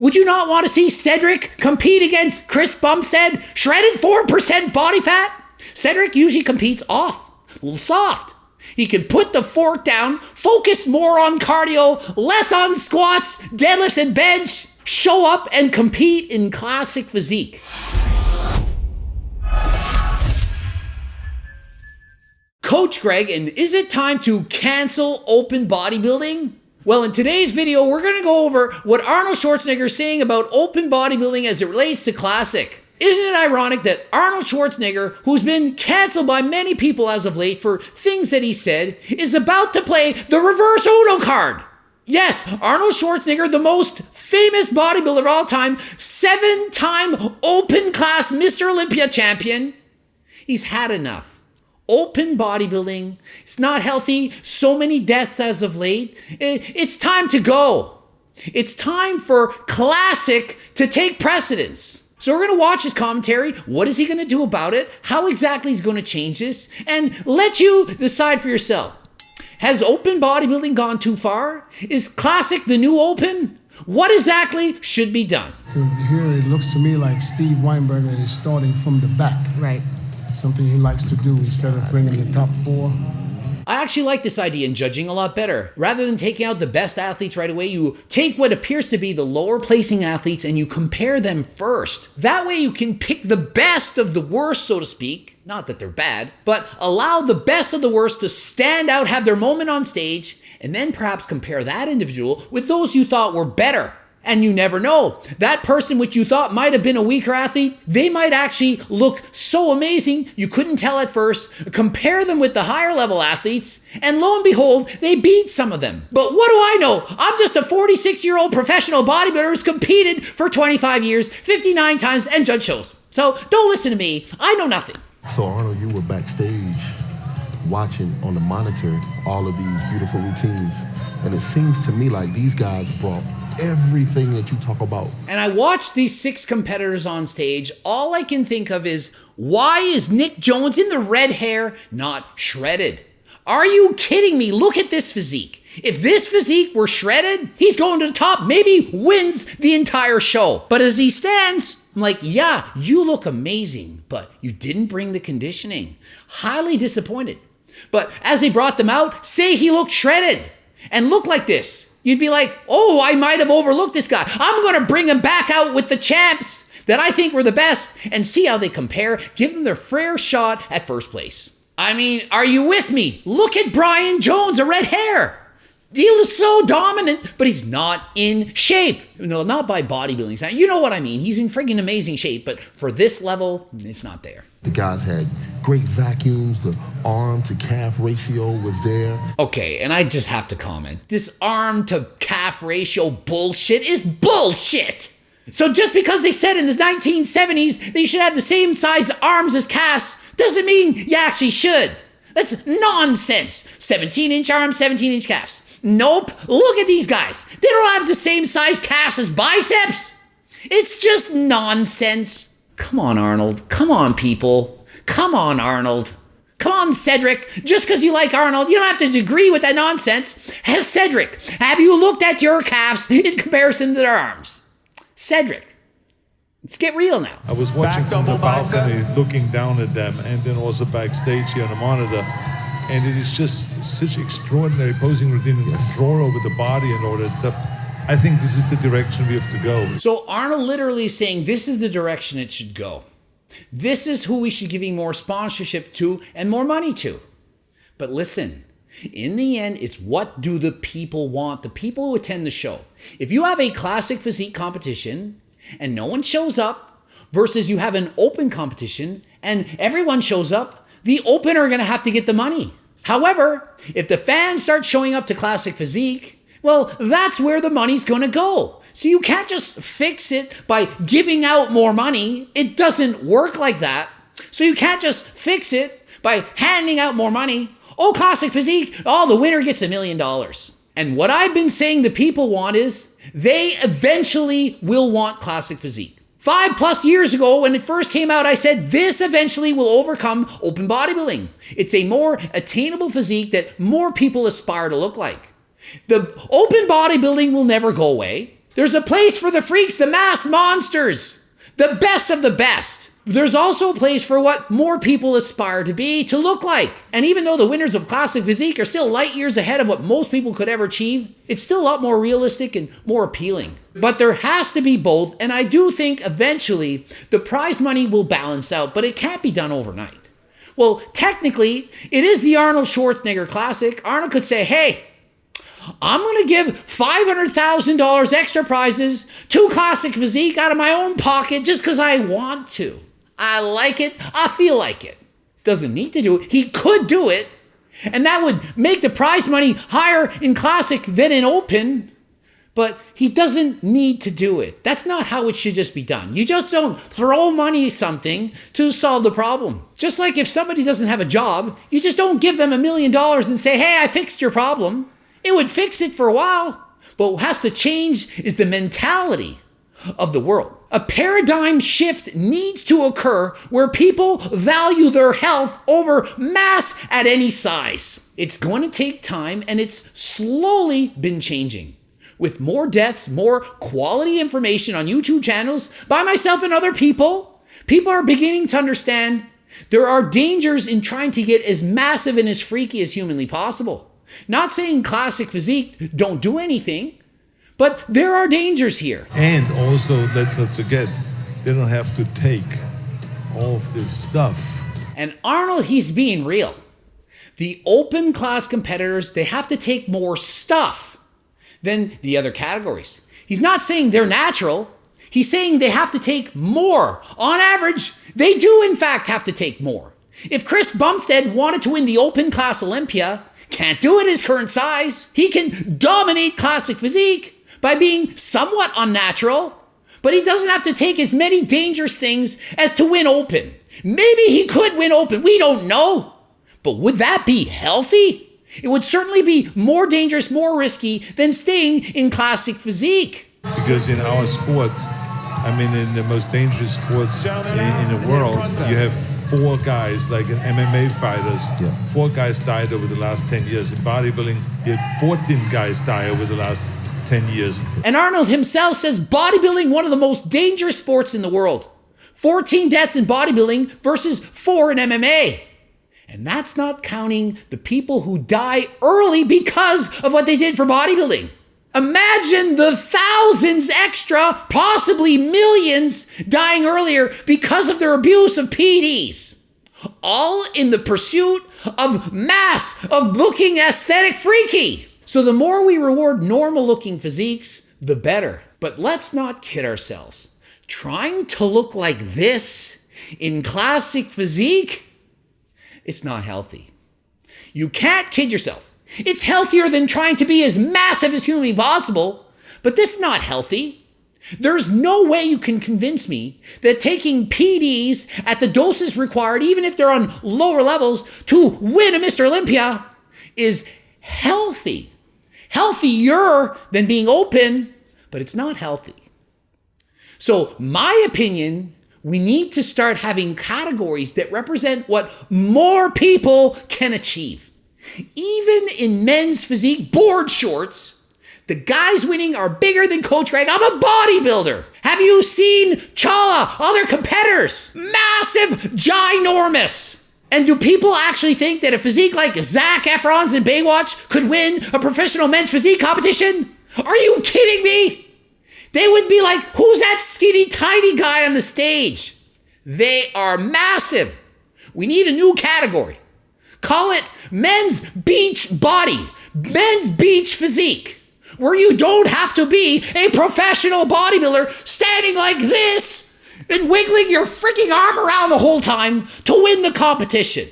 Would you not want to see Cedric compete against Chris Bumstead, shredded 4% body fat? Cedric usually competes off, a little soft. He can put the fork down, focus more on cardio, less on squats, deadlifts, and bench, show up and compete in classic physique. Coach Greg, and is it time to cancel open bodybuilding? Well, in today's video, we're going to go over what Arnold Schwarzenegger is saying about open bodybuilding as it relates to classic. Isn't it ironic that Arnold Schwarzenegger, who's been canceled by many people as of late for things that he said, is about to play the reverse Uno card? Yes, Arnold Schwarzenegger, the most famous bodybuilder of all time, 7-time open class Mr. Olympia champion, he's had enough. Open bodybuilding, it's not healthy, so many deaths as of late. It's time to go. It's time for classic to take precedence. So we're going to watch his commentary. What is he going to do about it? How exactly he's going to change this? And let you decide for yourself. Has open bodybuilding gone too far? Is classic the new open? What exactly should be done? So here it looks to me like Steve Weinberger is starting from the back. Right. Something he likes to do instead of bringing the top four. I actually like this idea in judging a lot better. Rather than taking out the best athletes right away, you take what appears to be the lower placing athletes and you compare them first. That way you can pick the best of the worst, so to speak. Not that they're bad, but allow the best of the worst to stand out, have their moment on stage, and then perhaps compare that individual with those you thought were better. And you never know. That person which you thought might have been a weaker athlete, they might actually look so amazing you couldn't tell at first. Compare them with the higher level athletes, and lo and behold, they beat some of them. But what do I know? I'm just a 46-year-old professional bodybuilder who's competed for 25 years, 59 times, and judged shows. So don't listen to me. I know nothing. So Arnold, you were backstage watching on the monitor all of these beautiful routines. And it seems to me like these guys brought everything that you talk about. And I watched these 6 competitors on stage. All I can think of is, why is Nick Jones in the red hair not shredded? Are you kidding me? Look at this physique. If this physique were shredded, he's going to the top, maybe wins the entire show. But as he stands, I'm like, yeah, you look amazing, but you didn't bring the conditioning. Highly disappointed. But as they brought them out, say he looked shredded and looked like this. You'd be like, oh, I might have overlooked this guy. I'm going to bring him back out with the champs that I think were the best and see how they compare. Give them their fair shot at first place. I mean, are you with me? Look at Brian Jones, a red hair. He looks so dominant, but he's not in shape. No, not by bodybuilding standards. You know what I mean. He's in friggin' amazing shape, but for this level, it's not there. The guys had great vacuums. The arm to calf ratio was there. Okay, and I just have to comment. This arm to calf ratio bullshit is bullshit. So just because they said in the 1970s that you should have the same size arms as calves doesn't mean you actually should. That's nonsense. 17-inch arms, 17-inch calves. Nope. Look at these guys. They don't have the same size calves as biceps. It's just nonsense. Come on, Arnold. Come on, people. Come on, Arnold. Come on, Cedric. Just because you like Arnold, you don't have to agree with that nonsense. Hey, Cedric, have you looked at your calves in comparison to their arms? Cedric, let's get real now. I was watching from the balcony, looking down at them, and then also backstage here on the monitor. And it is just such extraordinary posing routine and control over the body and all that stuff. I think this is the direction we have to go. So Arnold literally is saying this is the direction it should go. This is who we should be giving more sponsorship to and more money to. But listen, in the end, it's what do the people want, the people who attend the show. If you have a classic physique competition and no one shows up versus you have an open competition and everyone shows up, the open are going to have to get the money. However, if the fans start showing up to classic physique, well, that's where the money's going to go. So you can't just fix it by giving out more money. It doesn't work like that. So you can't just fix it by handing out more money. Oh, classic physique, oh, the winner gets $1 million. And what I've been saying the people want is they eventually will want classic physique. 5+ years ago, when it first came out, I said this eventually will overcome open bodybuilding. It's a more attainable physique that more people aspire to look like. The open bodybuilding will never go away. There's a place for the freaks, the mass monsters, the best of the best. There's also a place for what more people aspire to be, to look like. And even though the winners of classic physique are still light years ahead of what most people could ever achieve, it's still a lot more realistic and more appealing. But there has to be both, and I do think eventually the prize money will balance out, but it can't be done overnight. Well, technically, it is the Arnold Schwarzenegger Classic. Arnold could say, hey, I'm going to give $500,000 extra prizes to classic physique out of my own pocket just because I want to. I like it. I feel like it. Doesn't need to do it. He could do it. And that would make the prize money higher in classic than in open. But he doesn't need to do it. That's not how it should just be done. You just don't throw money at something to solve the problem. Just like if somebody doesn't have a job, you just don't give them $1 million and say, hey, I fixed your problem. It would fix it for a while. But what has to change is the mentality of the world. A paradigm shift needs to occur where people value their health over mass at any size. It's going to take time, and it's slowly been changing. With more deaths, more quality information on YouTube channels by myself and other people, people are beginning to understand there are dangers in trying to get as massive and as freaky as humanly possible. Not saying classic physique don't do anything, but there are dangers here. And also, let's not forget, they don't have to take all of this stuff. And Arnold, he's being real. The open class competitors, they have to take more stuff than the other categories. He's not saying they're natural. He's saying they have to take more. On average, they do in fact have to take more. If Chris Bumstead wanted to win the open class Olympia, can't do it his current size. He can dominate classic physique by being somewhat unnatural, but he doesn't have to take as many dangerous things as to win open. Maybe he could win open, we don't know. But would that be healthy? It would certainly be more dangerous, more risky than staying in classic physique. Because in our sport, I mean, in the most dangerous sports in the world, you have 4 guys, like in MMA fighters, 4 guys died over the last 10 years. In bodybuilding, you had 14 guys die over the last 10 years. And Arnold himself says bodybuilding one of the most dangerous sports in the world. 14 deaths in bodybuilding versus 4 in MMA. And that's not counting the people who die early because of what they did for bodybuilding. Imagine the thousands extra, possibly millions, dying earlier because of their abuse of PEDS. All in the pursuit of mass, of looking aesthetic freaky. So the more we reward normal looking physiques, the better. But let's not kid ourselves. Trying to look like this in classic physique, it's not healthy. You can't kid yourself. It's healthier than trying to be as massive as humanly possible, but this is not healthy. There's no way you can convince me that taking PEDS at the doses required, even if they're on lower levels, to win a Mr. Olympia is healthy. Healthier than being open, but it's not healthy. So my opinion, we need to start having categories that represent what more people can achieve. Even in men's physique board shorts, the guys winning are bigger than Coach Greg. I'm a bodybuilder. Have you seen Chala, other competitors? Massive, ginormous. And do people actually think that a physique like Zac Efron's in Baywatch could win a professional men's physique competition? Are you kidding me? They would be like, who's that skinny, tiny guy on the stage? They are massive. We need a new category. Call it men's beach body, men's beach physique, where you don't have to be a professional bodybuilder standing like this and wiggling your freaking arm around the whole time to win the competition.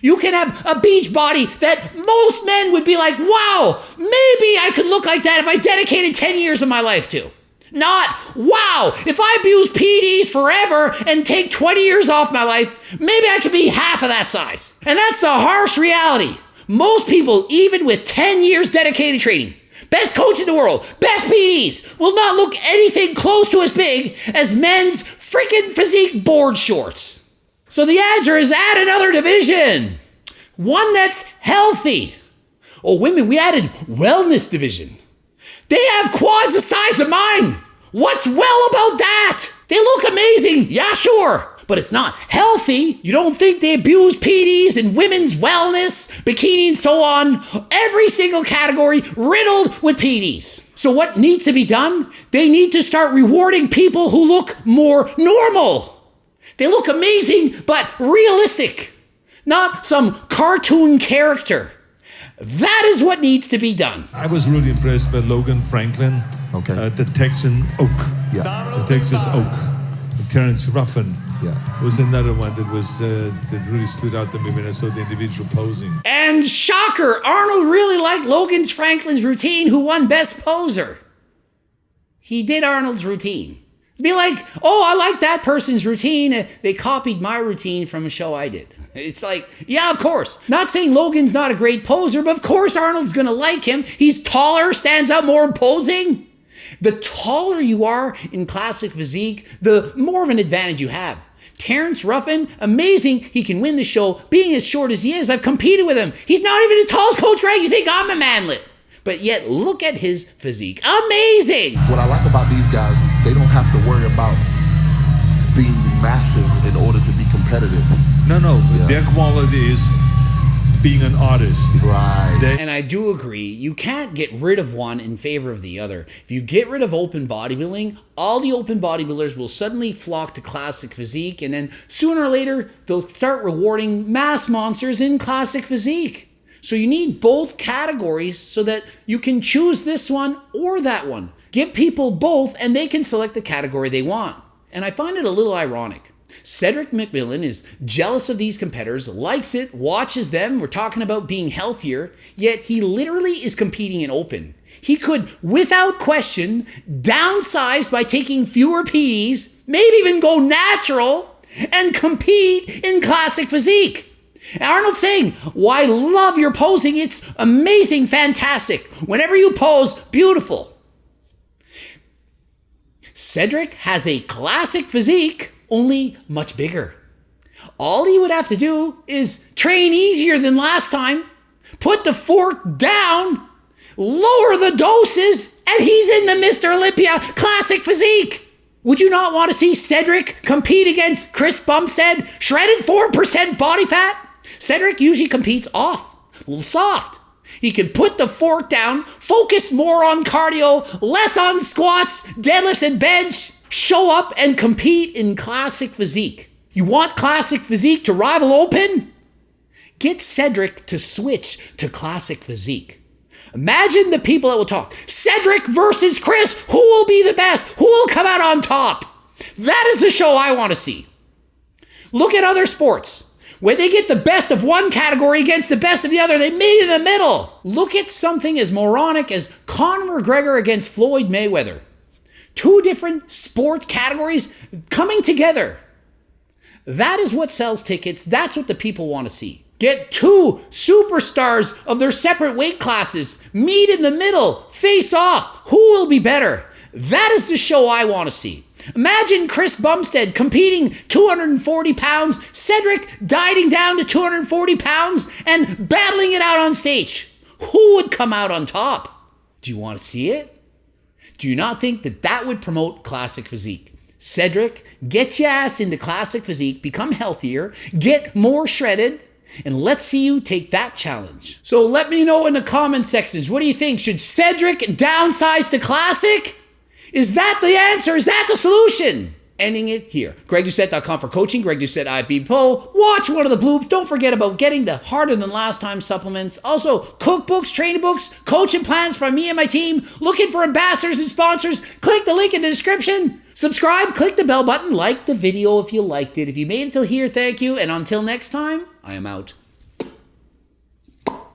You can have a beach body that most men would be like, wow, maybe I could look like that if I dedicated 10 years of my life to. Not, wow, if I abuse PEDS forever and take 20 years off my life, maybe I could be half of that size. And that's the harsh reality. Most people, even with 10 years dedicated training, best coach in the world, best PEDS, will not look anything close to as big as men's freaking physique board shorts. So the answer is add another division. One that's healthy. Oh, women, we added wellness division. They have quads the size of mine. What's well about that? They look amazing. Yeah, sure. But it's not healthy. You don't think they abuse PEDS and women's wellness, bikini and so on. Every single category riddled with PEDS. So what needs to be done? They need to start rewarding people who look more normal. They look amazing, but realistic. Not some cartoon character. That is what needs to be done. I was really impressed by Logan Franklin, the Texan Oak. Yeah. The Texas Oak. Terrence Ruffin was another one that was that really stood out to me when I saw the individual posing. And shocker, Arnold really liked Logan Franklin's routine, who won Best Poser. He did Arnold's routine. Be like, oh, I like that person's routine. They copied my routine from a show I did. It's like, yeah, of course. Not saying Logan's not a great poser, but of course Arnold's gonna like him. He's taller, stands out more in posing. The taller you are in classic physique, the more of an advantage you have. Terrence Ruffin, amazing. He can win the show. Being as short as he is, I've competed with him. He's not even as tall as Coach Greg. You think I'm a manlet. But yet, look at his physique. Amazing. What I like about these guys is they don't have to worry about being massive in order to be competitive. No. Their quality is being an artist. Right. And I do agree, you can't get rid of one in favor of the other. If you get rid of open bodybuilding, all the open bodybuilders will suddenly flock to classic physique, and then sooner or later, they'll start rewarding mass monsters in classic physique. So you need both categories so that you can choose this one or that one. Give people both and they can select the category they want. And I find it a little ironic. Cedric McMillan is jealous of these competitors, likes it, watches them. We're talking about being healthier, yet he literally is competing in open. He could, without question, downsize by taking fewer PEDs, maybe even go natural, and compete in classic physique. And Arnold's saying, well, I love your posing. It's amazing, fantastic. Whenever you pose, beautiful. Cedric has a classic physique, only much bigger. All he would have to do is train easier than last time, put the fork down, lower the doses, and he's in the Mr. Olympia classic physique. Would you not want to see Cedric compete against Chris Bumstead, shredded 4% body fat? Cedric usually competes off, a little soft. He can put the fork down, focus more on cardio, less on squats, deadlifts, and bench, show up and compete in classic physique. You want classic physique to rival open? Get Cedric to switch to classic physique. Imagine the people that will talk. Cedric versus Chris, who will be the best? Who will come out on top? That is the show I want to see. Look at other sports. When they get the best of one category against the best of the other, they meet in the middle. Look at something as moronic as Conor McGregor against Floyd Mayweather. Two different sports categories coming together. That is what sells tickets. That's what the people want to see. Get two superstars of their separate weight classes, meet in the middle, face off. Who will be better? That is the show I want to see. Imagine Chris Bumstead competing 240 pounds, Cedric dieting down to 240 pounds and battling it out on stage. Who would come out on top? Do you want to see it? Do you not think that that would promote classic physique? Cedric, get your ass into classic physique, become healthier, get more shredded, and let's see you take that challenge. So let me know in the comment sections, what do you think? Should Cedric downsize to classic? Is that the answer? Is that the solution? Ending it here. GregDoucette.com for coaching. Greg Doucette, IBPO. Watch one of the bloops. Don't forget about getting the harder than last time supplements. Also, cookbooks, training books, coaching plans from me and my team. Looking for ambassadors and sponsors. Click the link in the description. Subscribe, click the bell button, like the video if you liked it. If you made it till here, thank you. And until next time, I am out.